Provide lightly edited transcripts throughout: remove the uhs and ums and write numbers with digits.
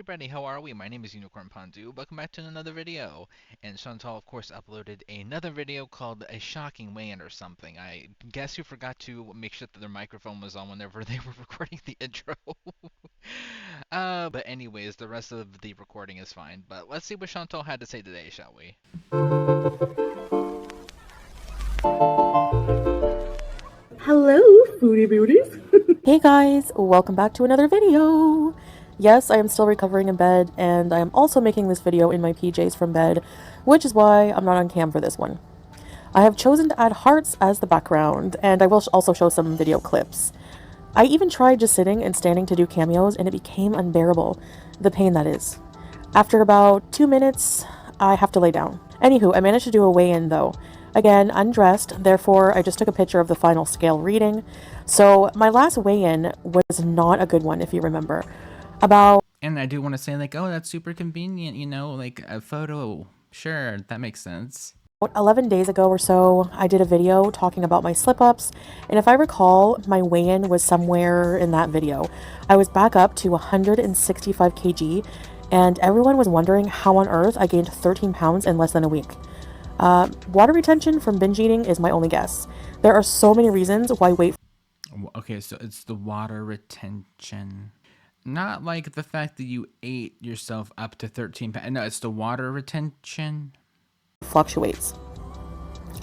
everybody, how are we? My name is Unicorn Pondu. Welcome back to another video. And Chantal, of course, uploaded another video called A Shocking Weigh-In or something. I guess you forgot to make sure that their microphone was on whenever they were recording the intro. But anyways, the rest of the recording is fine. But let's see what Chantal had to say today, shall we? Hello, foodie beauties. Hey guys, welcome back to another video. Yes, I am still recovering in bed, and I am also making this video in my PJs from bed, which is why I'm not on cam for this one. I have chosen to add hearts as the background, and I will also show some video clips. I even tried just sitting and standing to do cameos, and it became unbearable. The pain, that is. After about 2 minutes, I have to lay down. Anywho, I managed to do a weigh-in though. Again, undressed, therefore I just took a picture of the final scale reading. So my last weigh-in was not a good one, if you remember. And I do want to say, like, oh, that's super convenient, you know, like a photo. Sure, that makes sense. 11 days ago or so, I did a video talking about my slip-ups, and if I recall, my weigh-in was somewhere in that video. I was back up to 165 kg, and everyone was wondering how on earth I gained 13 pounds in less than a week. Water retention from binge eating is my only guess. There are so many reasons why weight... Okay, so it's the water retention. Not like the fact that you ate yourself up to 13 pounds. No, it's the water retention. Fluctuates.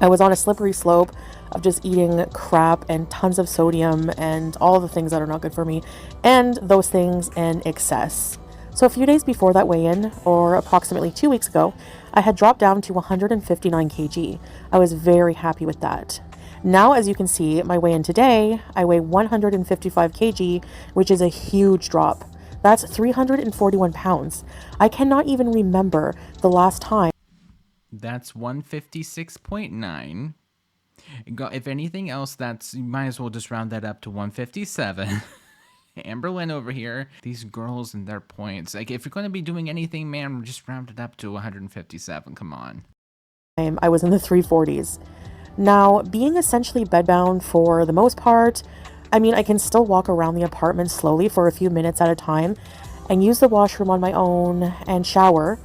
I was on a slippery slope of just eating crap and tons of sodium and all the things that are not good for me, and those things in excess. So a few days before that weigh-in, or approximately 2 weeks ago, I had dropped down to 159 kg. I was very happy with that. Now, as you can see, my weigh-in today, I weigh 155 kg, which is a huge drop. That's 341 pounds. I cannot even remember the last time. That's 156.9. If anything else, you might as well just round that up to 157. Amberlynn over here, these girls and their points. Like, if you're going to be doing anything, man, just round it up to 157. Come on. I was in the 340s. Now, being essentially bedbound for the most part, I mean, I can still walk around the apartment slowly for a few minutes at a time and use the washroom on my own and shower,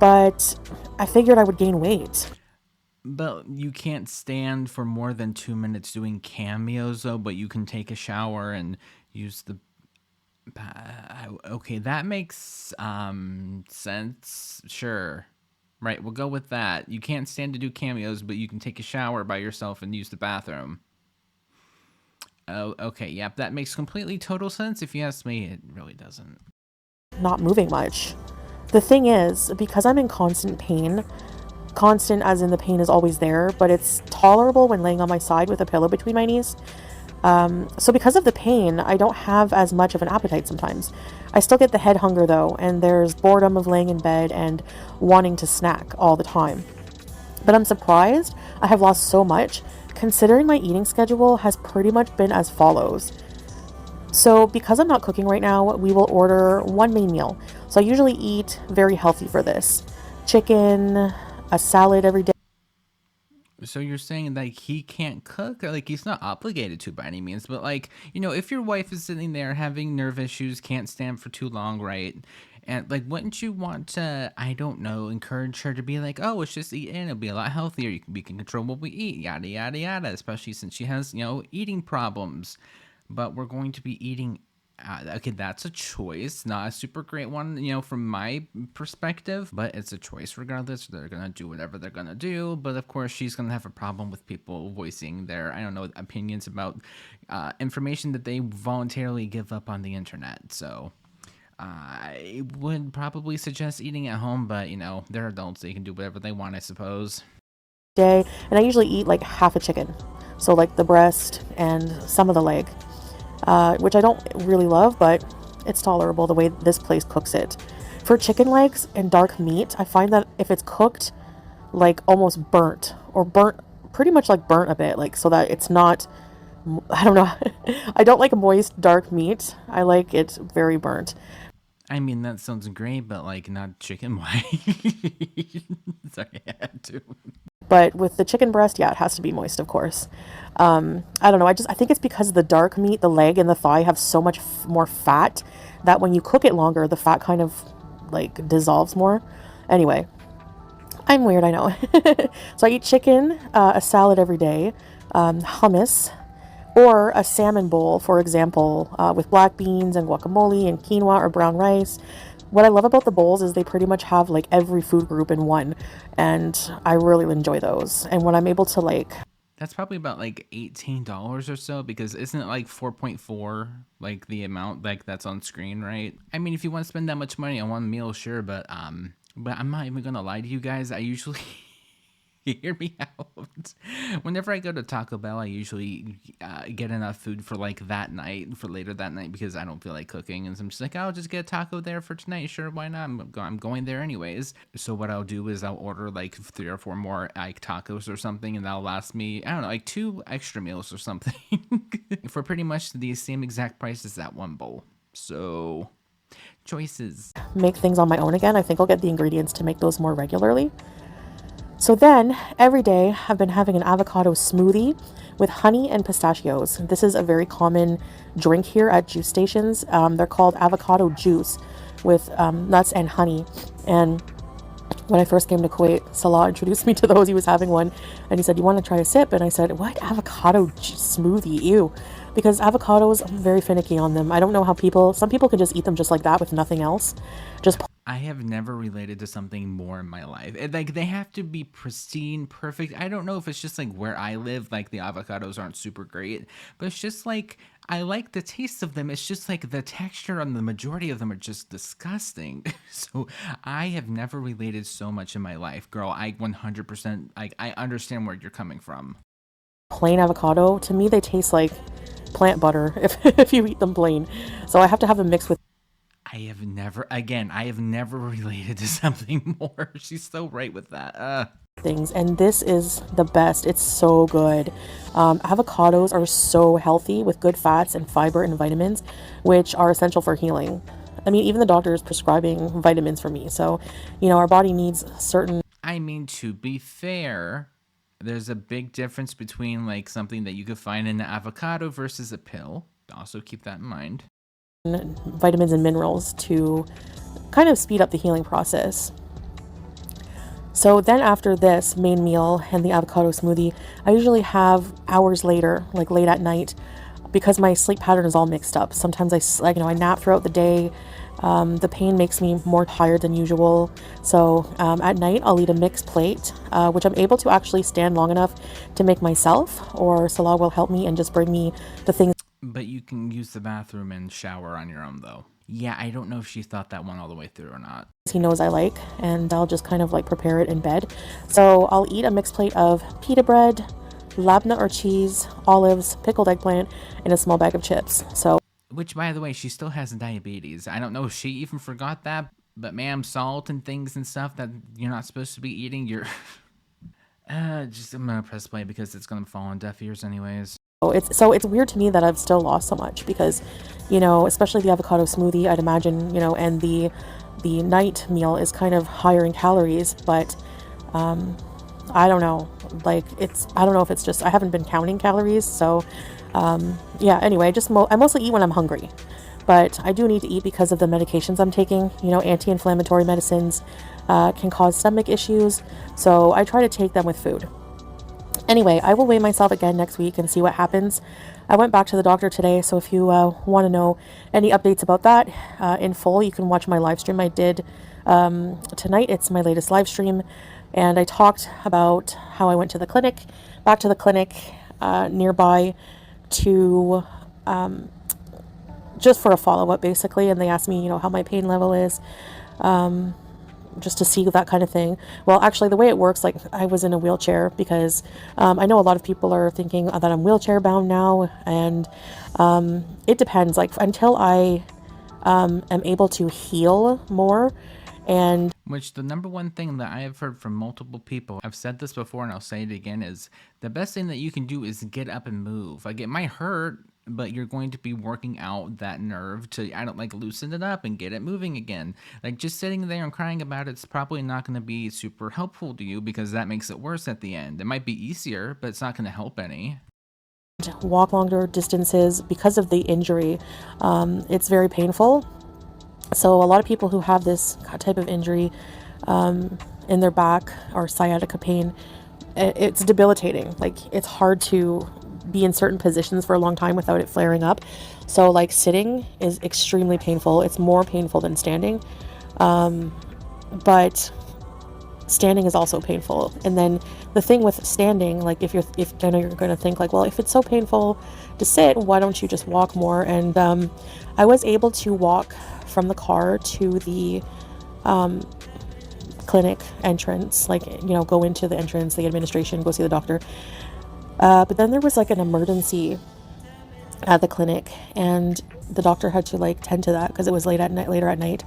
but I figured I would gain weight. But you can't stand for more than 2 minutes doing cameos, though, but you can take a shower and use the... okay, that makes sense. Sure. Right, we'll go with that. You can't stand to do cameos, but you can take a shower by yourself and use the bathroom. Oh, okay, yep, that makes completely total sense. If you ask me, it really doesn't. Not moving much. The thing is, because I'm in constant pain, constant as in the pain is always there, but it's tolerable when laying on my side with a pillow between my knees. So because of the pain, I don't have as much of an appetite sometimes. I still get the head hunger though, and there's boredom of laying in bed and wanting to snack all the time. But I'm surprised I have lost so much, considering my eating schedule has pretty much been as follows. So because I'm not cooking right now, we will order one main meal. So I usually eat very healthy for this. Chicken, a salad every day. So you're saying like he can't cook? Like he's not obligated to by any means, but like, you know, if your wife is sitting there having nerve issues, can't stand for too long, right? And like, wouldn't you want to, I don't know, encourage her to be like, oh, it's just eat in, it'll be a lot healthier. We can control what we eat, yada, yada, yada, especially since she has, you know, eating problems. But we're going to be eating okay, that's a choice, not a super great one, you know, from my perspective, but it's a choice regardless. They're gonna do whatever they're gonna do, but of course she's gonna have a problem with people voicing their, I don't know, opinions about information that they voluntarily give up on the internet. So I would probably suggest eating at home, but you know, they're adults, they can do whatever they want, I suppose. Day, and I usually eat like half a chicken, so like the breast and some of the leg. Which I don't really love, but it's tolerable the way this place cooks it. For chicken legs and dark meat, I find that if it's cooked like almost burnt, or burnt, pretty much like burnt a bit, like so that it's not, I don't know, I don't like moist dark meat. I like it very burnt. I mean, that sounds great, but like not chicken. Why? Sorry, I had to. But with the chicken breast, yeah, it has to be moist, of course. I don't know. I think it's because the dark meat, the leg and the thigh have so much more fat that when you cook it longer, the fat kind of like dissolves more. Anyway, I'm weird, I know. So I eat chicken, a salad every day, hummus, or a salmon bowl, for example, with black beans and guacamole and quinoa or brown rice. What I love about the bowls is they pretty much have like every food group in one, and I really enjoy those. And when I'm able to like, That's probably about like $18 or so, because isn't it like 4.4 like the amount like that's on screen, right? I mean, if you want to spend that much money on one meal, sure, but I'm not even gonna lie to you guys. I usually hear me out. Whenever I go to Taco Bell, I usually get enough food for like that night, for later that night, because I don't feel like cooking, and so I'm just like, I'll just get a taco there for tonight. Sure, why not? I'm going there anyways. So what I'll do is I'll order like 3 or 4 more like tacos or something, and that'll last me, I don't know, like 2 extra meals or something for pretty much the same exact price as that one bowl. So choices. make things on my own again, I think I'll get the ingredients to make those more regularly. So then, every day, I've been having an avocado smoothie with honey and pistachios. This is a very common drink here at juice stations. They're called avocado juice with nuts and honey. And when I first came to Kuwait, Salah introduced me to those. He was having one, and he said, "You want to try a sip?" And I said, "What? Avocado smoothie? Ew." Because avocados, I'm very finicky on them. I don't know how some people can just eat them just like that with nothing else. Just I have never related to something more in my life. Like, they have to be pristine, perfect. I don't know if it's just like where I live, like the avocados aren't super great, but it's just like I like the taste of them. It's just like the texture on the majority of them are just disgusting. So I have never related so much in my life, girl. I 100% I understand where you're coming from. plain avocado, to me, they taste like plant butter if you eat them plain. So I have to have them mixed with I have never related to something more. She's so right with that. things, and this is the best. It's so good. Avocados are so healthy with good fats and fiber and vitamins, which are essential for healing. I mean, even the doctor is prescribing vitamins for me. So, our body needs certain I mean, to be fair, there's a big difference between like something that you could find in an avocado versus a pill. Also keep that in mind. vitamins and minerals to kind of speed up the healing process. So then after this main meal and the avocado smoothie, I usually have hours later, like late at night, because my sleep pattern is all mixed up. Sometimes I nap throughout the day. The pain makes me more tired than usual. So at night, I'll eat a mixed plate, which I'm able to actually stand long enough to make myself, or Salah will help me and just bring me the things But you can use the bathroom and shower on your own, though. Yeah, I don't know if she thought that one all the way through or not. he knows I like, and I'll just kind of like prepare it in bed. So I'll eat a mixed plate of pita bread, labneh or cheese, olives, pickled eggplant, and a small bag of chips. So Which, by the way, she still has diabetes. I don't know if she even forgot that, but ma'am, salt and things and stuff that you're not supposed to be eating, you're... I'm gonna press play because it's gonna fall on deaf ears anyways. it's weird to me that I've still lost so much because, especially the avocado smoothie, I'd imagine, and the night meal is kind of higher in calories, but I don't know. I don't know if it's just I haven't been counting calories, so yeah. Anyway, I mostly eat when I'm hungry, but I do need to eat because of the medications I'm taking. Anti-inflammatory medicines can cause stomach issues, so I try to take them with food. Anyway, I will weigh myself again next week and see what happens. I went back to the doctor today, so if you want to know any updates about that in full, you can watch my live stream I did tonight. It's my latest live stream, and I talked about how I went to the clinic, back to the clinic nearby to just for a follow-up, basically, and they asked me, how my pain level is. Just to see that kind of thing. Well, actually, the way it works, like I was in a wheelchair because I know a lot of people are thinking that I'm wheelchair bound now, and it depends. Like until I am able to heal more, and Which the number one thing that I have heard from multiple people, I've said this before and I'll say it again, is the best thing that you can do is get up and move. Like, it might hurt, but you're going to be working out that nerve to, I don't like, loosen it up and get it moving again. Like, just sitting there and crying about it's probably not going to be super helpful to you, because that makes it worse at the end. It might be easier, but it's not going to help any. Walk longer distances because of the injury. It's very painful. So a lot of people who have this type of injury in their back or sciatica pain, it's debilitating. Like, it's hard to be in certain positions for a long time without it flaring up. So like sitting is extremely painful. It's more painful than standing. But standing is also painful. And then the thing with standing, like if I know you're going to think like, well, if it's so painful to sit, why don't you just walk more? And I was able to walk from the car to the clinic entrance, like, go into the entrance, the administration, go see the doctor. But then there was like an emergency at the clinic, and the doctor had to like tend to that because it was later at night.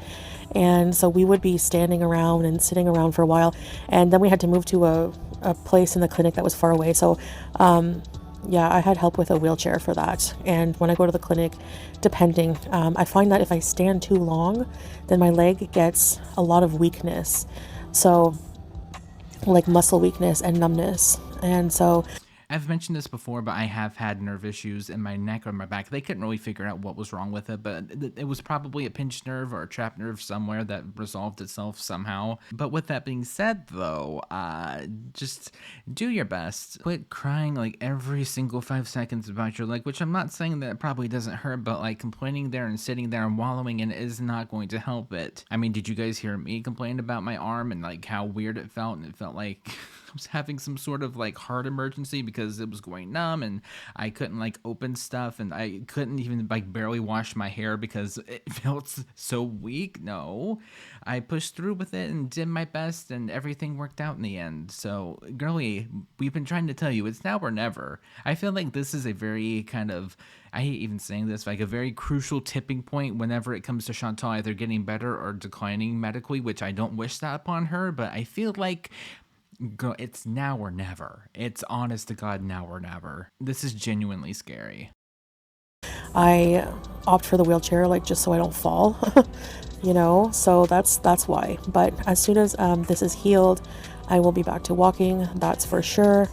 And so we would be standing around and sitting around for a while, and then we had to move to a place in the clinic that was far away. So I had help with a wheelchair for that. And when I go to the clinic, depending, I find that if I stand too long, then my leg gets a lot of weakness. So like muscle weakness and numbness. And so I've mentioned this before, but I have had nerve issues in my neck or my back. They couldn't really figure out what was wrong with it, but it was probably a pinched nerve or a trapped nerve somewhere that resolved itself somehow. But with that being said, though, just do your best. Quit crying like every single 5 seconds about your leg, which I'm not saying that it probably doesn't hurt, but like complaining there and sitting there and wallowing in it is not going to help it. I mean, did you guys hear me complain about my arm and like how weird it felt? And it felt like I was having some sort of like heart emergency because it was going numb and I couldn't like open stuff, and I couldn't even like barely wash my hair because it felt so weak. No, I pushed through with it and did my best, and everything worked out in the end. So, girlie, we've been trying to tell you, it's now or never. I feel like this is a very kind of, I hate even saying this, like a very crucial tipping point whenever it comes to Chantal either getting better or declining medically, which I don't wish that upon her, but I feel like, girl, it's now or never. It's honest to God, now or never. This is genuinely scary. I opt for the wheelchair, like, just so I don't fall, so that's why. But as soon as this is healed, I will be back to walking, that's for sure.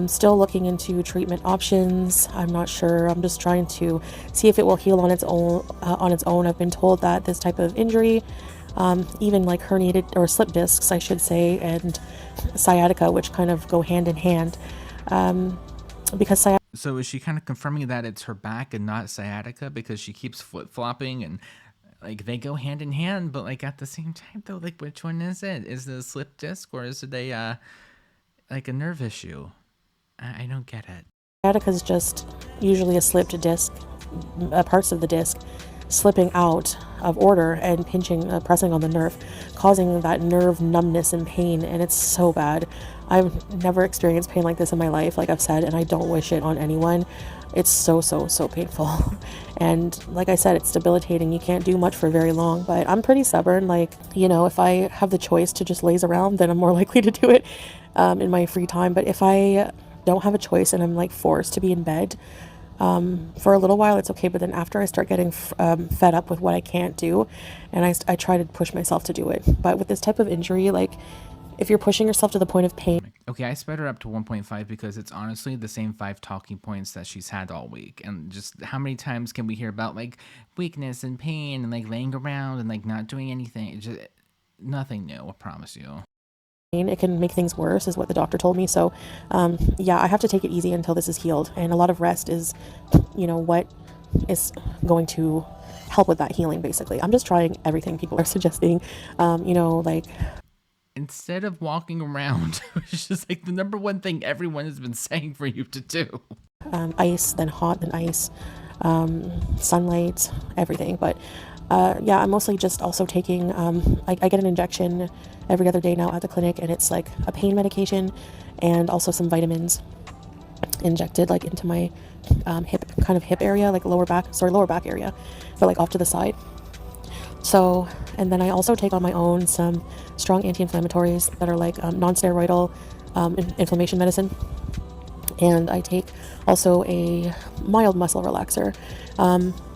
Still looking into treatment options. I'm not sure. I'm just trying to see if it will heal on its own. I've been told that this type of injury, even like herniated or slip discs, I should say, and sciatica, which kind of go hand in hand, because sciatica. So is she kind of confirming that it's her back and not sciatica, because she keeps flip-flopping and like they go hand in hand, but like at the same time though, like which one is it? Is it a slip disc or is it a like a nerve issue? I don't get it. Sciatica is just usually a slipped disc, parts of the disc slipping out of order and pressing on the nerve, causing that nerve numbness and pain, and it's so bad. I've never experienced pain like this in my life, like I've said, and I don't wish it on anyone. It's so painful. And like I said, it's debilitating. You can't do much for very long, but I'm pretty stubborn. Like, if I have the choice to just laze around, then I'm more likely to do it in my free time. But if I don't have a choice and I'm like forced to be in bed for a little while, it's okay. But then after I start getting fed up with what I can't do, and I try to push myself to do it. But with this type of injury, like if you're pushing yourself to the point of pain. Okay, I sped her up to 1.5 because it's honestly the same 5 talking points that she's had all week. And just how many times can we hear about like weakness and pain and like laying around and like not doing anything? It's just nothing new, I promise you. It can make things worse, is what the doctor told me. So I have to take it easy until this is healed, and a lot of rest is what is going to help with that healing. Basically, I'm just trying everything people are suggesting, like instead of walking around, it's just like the number one thing everyone has been saying for you to do. Ice, then hot, then ice, sunlight, everything. But I'm mostly just also taking, I get an injection every other day now at the clinic, and it's like a pain medication and also some vitamins injected like into my hip area, like lower back area, but like off to the side. So, and then I also take on my own some strong anti-inflammatories that are like non-steroidal inflammation medicine. and I take also a mild muscle relaxer.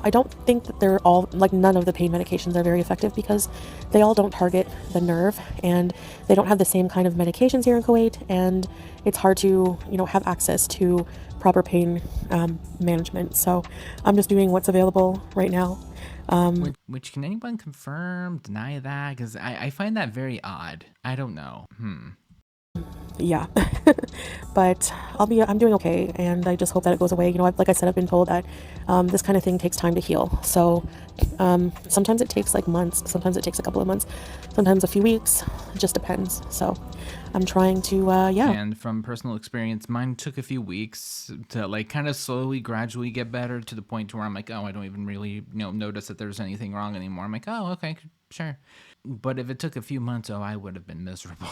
I don't think that they're all, like, none of the pain medications are very effective because they all don't target the nerve, and they don't have the same kind of medications here in Kuwait, and it's hard to, have access to proper pain management. So I'm just doing what's available right now. Which can anyone confirm, deny that? Because I find that very odd. I don't know. Yeah. But I'm doing okay, and I just hope that it goes away. Like I said, I've been told that this kind of thing takes time to heal. So sometimes it takes like months, sometimes it takes a couple of months, sometimes a few weeks. It just depends. So I'm trying to, And from personal experience, mine took a few weeks to like kind of slowly, gradually get better to the point to where I'm like, oh, I don't even really notice that there's anything wrong anymore. I'm like, oh, okay, sure. But if it took a few months, oh, I would have been miserable.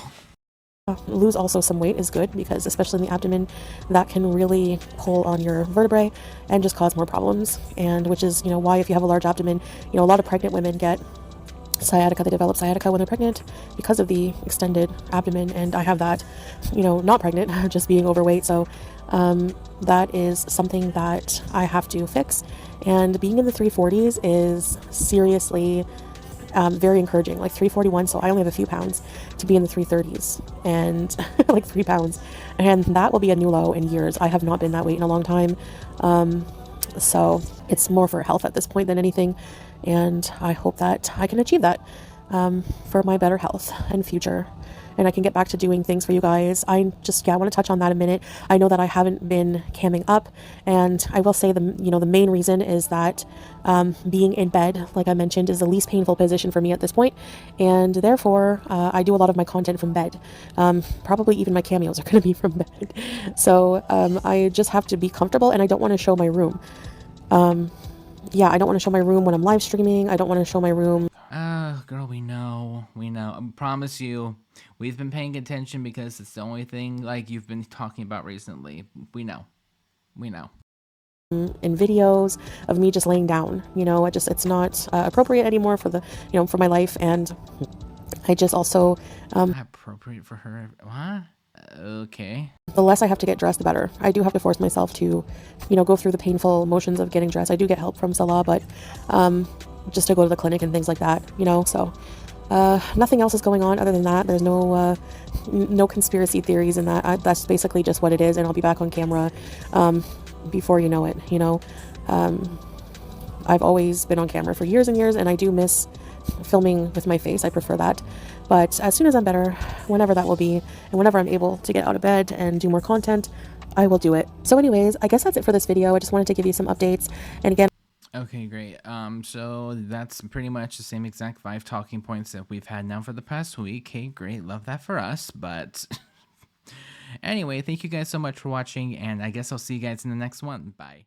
lose also some weight is good, because especially in the abdomen, that can really pull on your vertebrae and just cause more problems. And which is, why if you have a large abdomen, a lot of pregnant women get sciatica. They develop sciatica when they're pregnant because of the extended abdomen, and I have that, not pregnant, just being overweight. So that is something that I have to fix, and being in the 340s is seriously very encouraging. Like 341, so I only have a few pounds, to be in the 330s, and like 3 pounds, and that will be a new low in years. I have not been that weight in a long time. So it's more for health at this point than anything, and I hope that I can achieve that for my better health and future, and I can get back to doing things for you guys. I want to touch on that a minute. I know that I haven't been camming up, and I will say the main reason is that being in bed, like I mentioned, is the least painful position for me at this point, and therefore I do a lot of my content from bed. Probably even my cameos are going to be from bed. So I just have to be comfortable, and I don't want to show my room. I don't want to show my room when I'm live streaming. I don't want to show my room. Girl, we know. I promise you, we've been paying attention because it's the only thing like you've been talking about recently. We know. In videos of me just laying down, it's not appropriate anymore for the, for my life. And I just also, appropriate for her. What? Okay. The less I have to get dressed, the better. I do have to force myself to, go through the painful motions of getting dressed. I do get help from Salah, but just to go to the clinic and things like that, so nothing else is going on other than that. There's no conspiracy theories in that. That's basically just what it is, and I'll be back on camera before you know it. I've always been on camera for years and years, and I do miss filming with my face. I prefer that. But as soon as I'm better, whenever that will be, and whenever I'm able to get out of bed and do more content, I will do it. So anyways, I guess that's it for this video. I just wanted to give you some updates. And again, okay, great. So that's pretty much the same exact 5 talking points that we've had now for the past week. Hey, great. Love that for us. But anyway, thank you guys so much for watching, and I guess I'll see you guys in the next one. Bye.